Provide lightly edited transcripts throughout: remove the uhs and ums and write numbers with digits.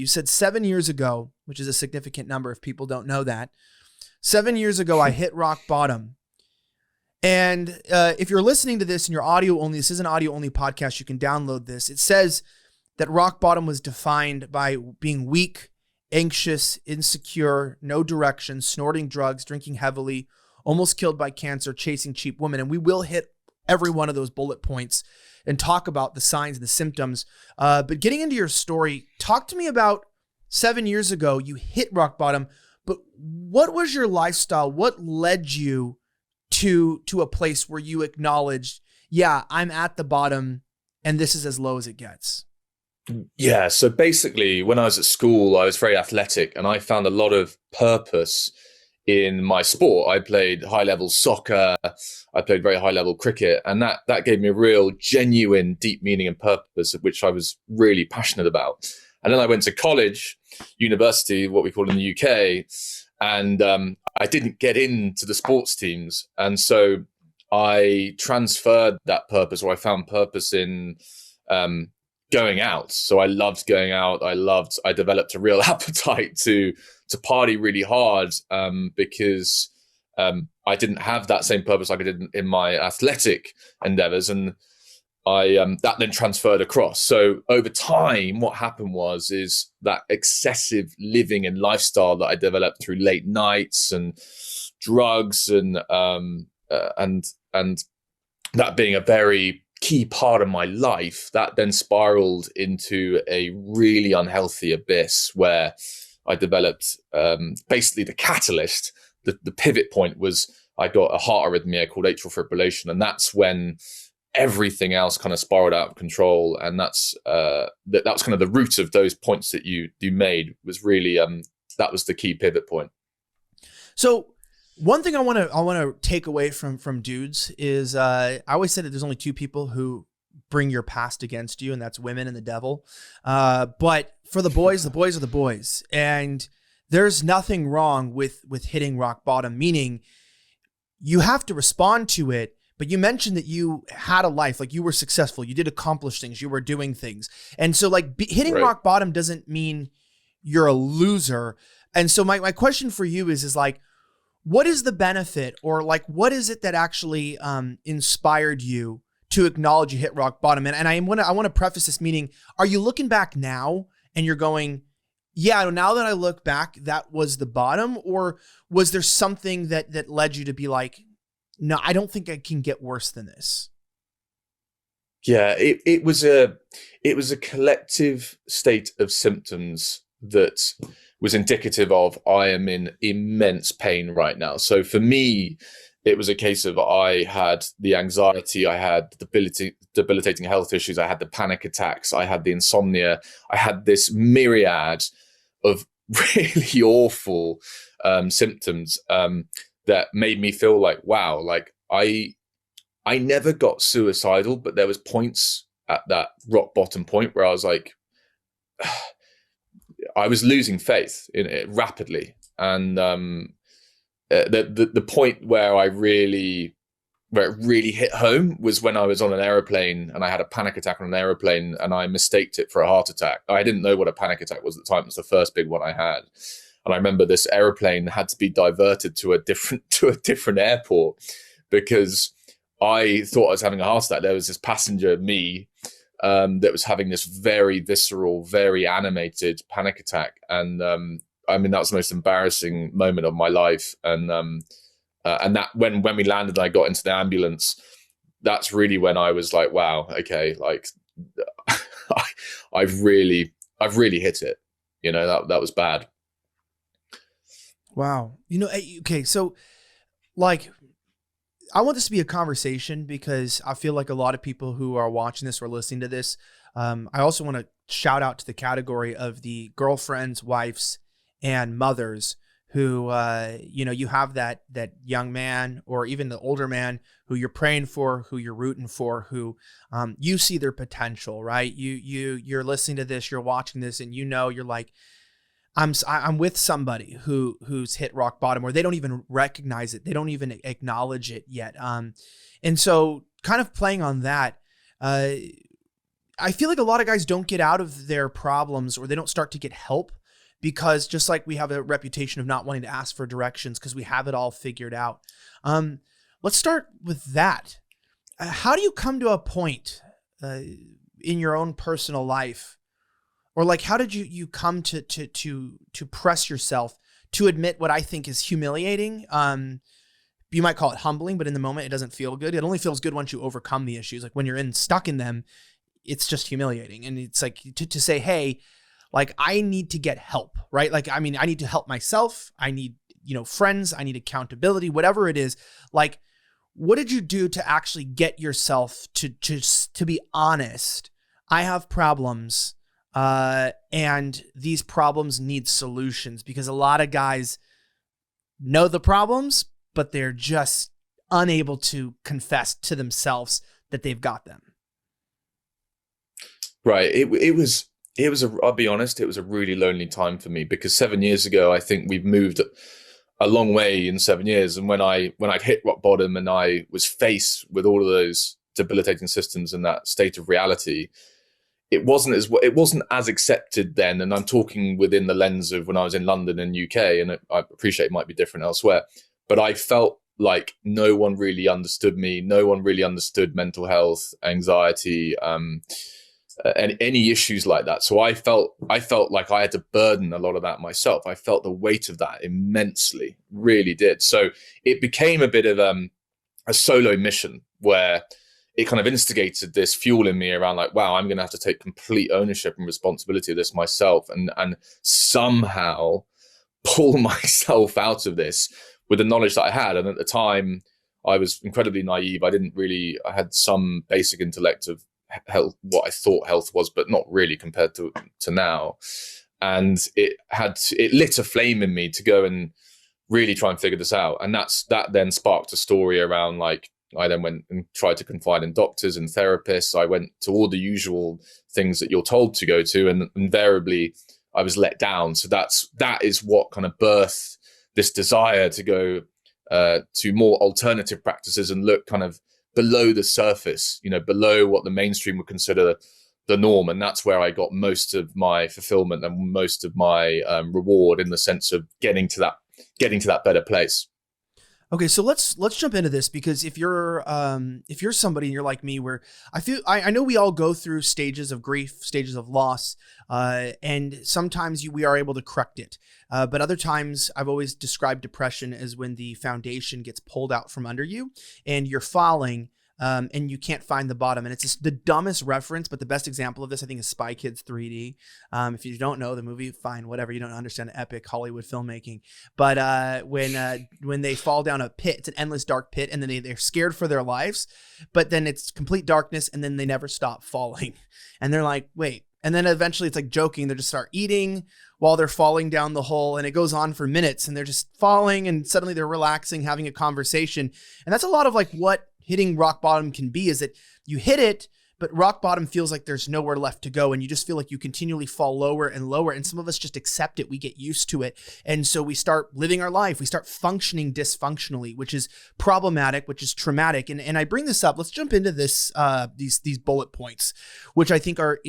You said 7 years ago, which is a significant number if people don't know that. 7 years ago, I hit rock bottom. And if you're listening to this and you're audio only, this is an audio only podcast, you can download this. It says that rock bottom was defined by being weak, anxious, insecure, no direction, snorting drugs, drinking heavily, almost killed by cancer, chasing cheap women. And we will hit every one of those bullet points and talk about the signs and the symptoms. But getting into your story, talk to me about 7 years ago, you hit rock bottom, but what was your lifestyle? What led you to a place where you acknowledged, yeah, I'm at the bottom and this is as low as it gets? Yeah. So basically, when I was at school, I was very athletic and I found a lot of purpose in my sport. I played high level soccer. I played very high level cricket, and that gave me a real genuine deep meaning and purpose, of which I was really passionate about. And then I went to college, university, what we call in the UK, and I didn't get into the sports teams. And so I transferred that purpose, or I found purpose in going out. So I loved going out. I developed a real appetite to party really hard because I didn't have that same purpose like I did in my athletic endeavors. And that then transferred across. So over time, what happened is that excessive living and lifestyle that I developed through late nights and drugs and that being a very key part of my life, that then spiraled into a really unhealthy abyss where I developed basically the catalyst. The pivot point was I got a heart arrhythmia called atrial fibrillation, and that's when everything else kind of spiraled out of control. And that's that was kind of the root of those points that you made, was really that was the key pivot point. So one thing I want to take away from dudes is I always said that there's only two people who bring your past against you, and that's women and the devil. But for the boys are the boys, and there's nothing wrong with hitting rock bottom, meaning you have to respond to it. But you mentioned that you had a life, like you were successful, you did accomplish things, you were doing things. And so like hitting rock bottom doesn't mean you're a loser. And so my question for you is like, what is the benefit, or like, what is it that actually inspired you to acknowledge you hit rock bottom? And I want to preface this, meaning, are you looking back now and you're going, yeah, now that I look back, that was the bottom? Or was there something that led you to be like, no, I don't think I can get worse than this? Yeah, it was a collective state of symptoms that was indicative of, I am in immense pain right now. So for me, it was a case of, I had the anxiety, I had debilitating health issues, I had the panic attacks, I had the insomnia, I had this myriad of really awful symptoms that made me feel like, wow, like I never got suicidal, but there was points at that rock bottom point where I was like, I was losing faith in it rapidly. And the point where it really hit home was when I was on an aeroplane and I had a panic attack on an aeroplane, and I mistaked it for a heart attack. I didn't know what a panic attack was at the time. It was the first big one I had. And I remember this aeroplane had to be diverted to a different airport because I thought I was having a heart attack. There was this passenger, me, that was having this very visceral, very animated panic attack. And I mean, that was the most embarrassing moment of my life. And that when we landed and I got into the ambulance, that's really when I was like, wow, okay, like I've really hit it. You know, that was bad. Wow. You know, okay, so like, I want this to be a conversation because I feel like a lot of people who are watching this or listening to this, I also want to shout out to the category of the girlfriends, wives, and mothers who, you have that young man or even the older man who you're praying for, who you're rooting for, who you see their potential, right? You're listening to this, you're watching this, and you're like, I'm with somebody who's hit rock bottom, or they don't even recognize it. They don't even acknowledge it yet. And so kind of playing on that, I feel like a lot of guys don't get out of their problems, or they don't start to get help, because just like we have a reputation of not wanting to ask for directions because we have it all figured out. Um, let's start with that. How do you come to a point in your own personal life, or like how did you come to press yourself to admit what I think is humiliating? You might call it humbling, but in the moment it doesn't feel good. It only feels good once you overcome the issues. Like when you're stuck in them, it's just humiliating. And it's like to say, hey, like I need to get help, right? Like, I mean, I need to help myself. I need, friends. I need accountability, whatever it is. Like, what did you do to actually get yourself to be honest? I have problems, and these problems need solutions, because a lot of guys know the problems, but they're just unable to confess to themselves that they've got them. Right. I'll be honest, it was a really lonely time for me, because 7 years ago, I think we've moved a long way in 7 years. And when I'd hit rock bottom and I was faced with all of those debilitating systems and that state of reality, it wasn't as accepted then. And I'm talking within the lens of when I was in London and UK, and I appreciate it might be different elsewhere, but I felt like no one really understood me. No one really understood mental health, anxiety, and any issues like that. So I felt like I had to burden a lot of that myself. I felt the weight of that immensely, really did. So it became a bit of a solo mission, where it kind of instigated this fuel in me around like, wow, I'm going to have to take complete ownership and responsibility of this myself, and somehow pull myself out of this with the knowledge that I had. And at the time, I was incredibly naive. I had some basic intellect of health, what I thought health was, but not really compared to now. And it lit a flame in me to go and really try and figure this out. And that then sparked a story around, like, I then went and tried to confide in doctors and therapists. I went to all the usual things that you're told to go to, and invariably I was let down. So that is what kind of birthed this desire to go to more alternative practices and look kind of below the surface, below what the mainstream would consider the norm. And that's where I got most of my fulfillment and most of my reward, in the sense of getting to that better place. Okay, so let's jump into this, because if you're somebody and you're like me, where I know we all go through stages of grief, stages of loss, and sometimes we are able to correct it, but other times I've always described depression as when the foundation gets pulled out from under you and you're falling. And you can't find the bottom. And it's just the dumbest reference, but the best example of this, I think, is Spy Kids 3D. If you don't know the movie, fine, whatever. You don't understand epic Hollywood filmmaking. But when they fall down a pit, it's an endless dark pit, and then they're scared for their lives. But then it's complete darkness, and then they never stop falling. And they're like, wait. And then eventually it's like joking. They just start eating while they're falling down the hole. And it goes on for minutes, and they're just falling, and suddenly they're relaxing, having a conversation. And that's a lot of like what hitting rock bottom can be, is that you hit it, but rock bottom feels like there's nowhere left to go. And you just feel like you continually fall lower and lower. And some of us just accept it. We get used to it. And so we start living our life. We start functioning dysfunctionally, which is problematic, which is traumatic. And I bring this up. Let's jump into this, these bullet points, which I think are,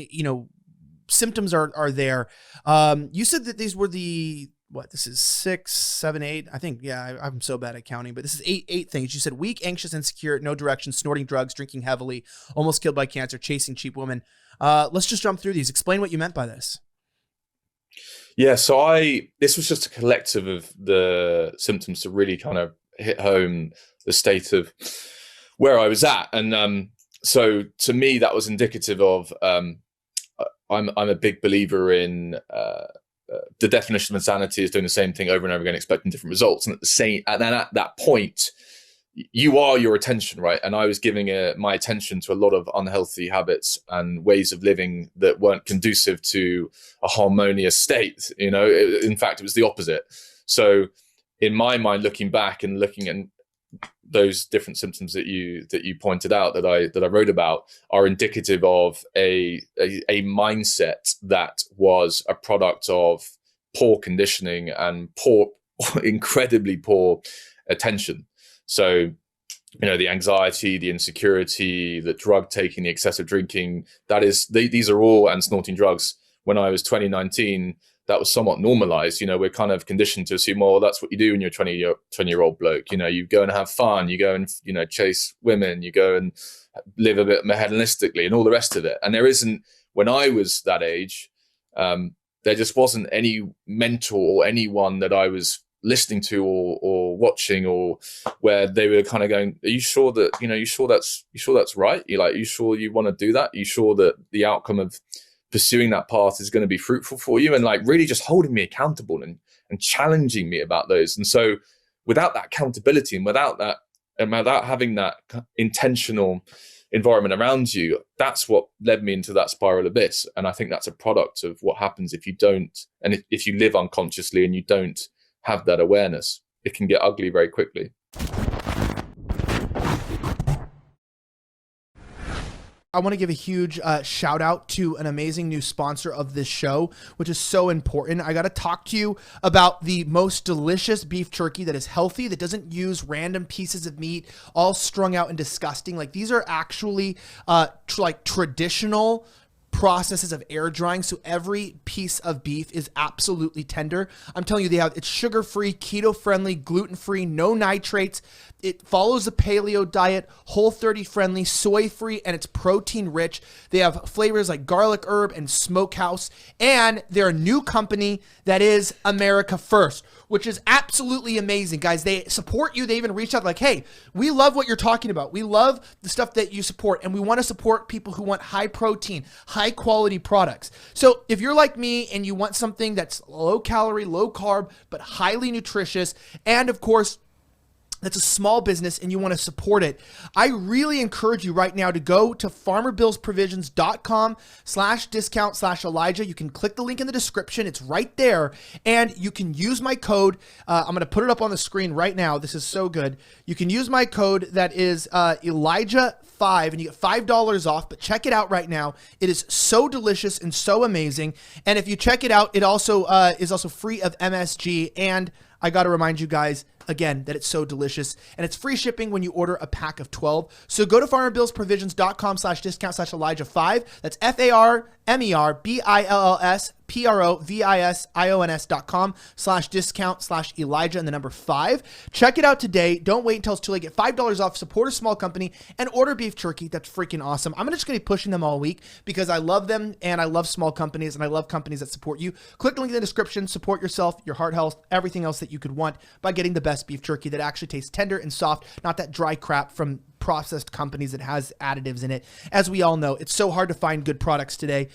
symptoms are there. You said that these were this is 6, 7, 8. I think, yeah, I'm so bad at counting, but this is eight things. You said weak, anxious, insecure, no direction, snorting drugs, drinking heavily, almost killed by cancer, chasing cheap women. Let's just jump through these. Explain what you meant by this. Yeah. So this was just a collective of the symptoms to really kind of hit home the state of where I was at. And so to me, that was indicative of, I'm a big believer in, the definition of insanity is doing the same thing over and over again, expecting different results. And at that point, you are your attention, right? And I was giving my attention to a lot of unhealthy habits and ways of living that weren't conducive to a harmonious state. In fact, it was the opposite. So in my mind, looking back and looking at those different symptoms that you pointed out, that I wrote about, are indicative of a mindset that was a product of poor conditioning and incredibly poor attention. So the anxiety, the insecurity, the drug taking, the excessive drinking, these are all, and snorting drugs. When I was 2019, that was somewhat normalized. We're kind of conditioned to assume, well, that's what you do when you're a 20-year-old bloke. You go and have fun, you go and, chase women, you go and live a bit hedonistically and all the rest of it. And there isn't, when I was that age, there just wasn't any mentor or anyone that I was listening to or watching, or where they were kind of going, are you sure that, you sure that's right? You sure you want to do that? Are you sure that the outcome of pursuing that path is going to be fruitful for you? And really just holding me accountable and challenging me about those. And so without that accountability and without having that intentional environment around you, that's what led me into that spiral abyss. And I think that's a product of what happens if you don't, and if you live unconsciously and you don't have that awareness. It can get ugly very quickly. I want to give a huge shout out to an amazing new sponsor of this show, which is so important. I got to talk to you about the most delicious beef jerky that is healthy, that doesn't use random pieces of meat, all strung out and disgusting. Like, these are actually traditional processes of air drying, so every piece of beef is absolutely tender. I'm telling you, it's sugar-free, keto-friendly, gluten-free, no nitrates. It follows the paleo diet, Whole30 friendly, soy-free, and it's protein-rich. They have flavors like garlic herb and smokehouse, and they're a new company that is America First, which is absolutely amazing, guys. They support you. They even reached out like, hey, we love what you're talking about. We love the stuff that you support, and we want to support people who want high protein, high quality products. So if you're like me and you want something that's low calorie, low carb, but highly nutritious, and of course, that's a small business and you want to support it, I really encourage you right now to go to farmerbillsprovisions.com/discount/Elijah. You can click the link in the description. It's right there. And you can use my code. I'm going to put it up on the screen right now. This is so good. You can use my code that is Elijah5 and you get $5 off, but check it out right now. It is so delicious and so amazing. And if you check it out, it also is also free of MSG. And I got to remind you guys, again, that it's so delicious, and it's free shipping when you order a pack of 12. So go to farmerbillsprovisions.com/discount/Elijah5. That's FARMERBILLSPROVISIONS.com/discount/Elijah and the number 5. Check it out today. Don't wait until it's too late. Get $5 off, support a small company, and order beef jerky. That's freaking awesome. I'm just going to be pushing them all week because I love them, and I love small companies, and I love companies that support you. Click the link in the description. Support yourself, your heart health, everything else that you could want by getting the best beef jerky that actually tastes tender and soft, not that dry crap from processed companies that has additives in it. As we all know, it's so hard to find good products today.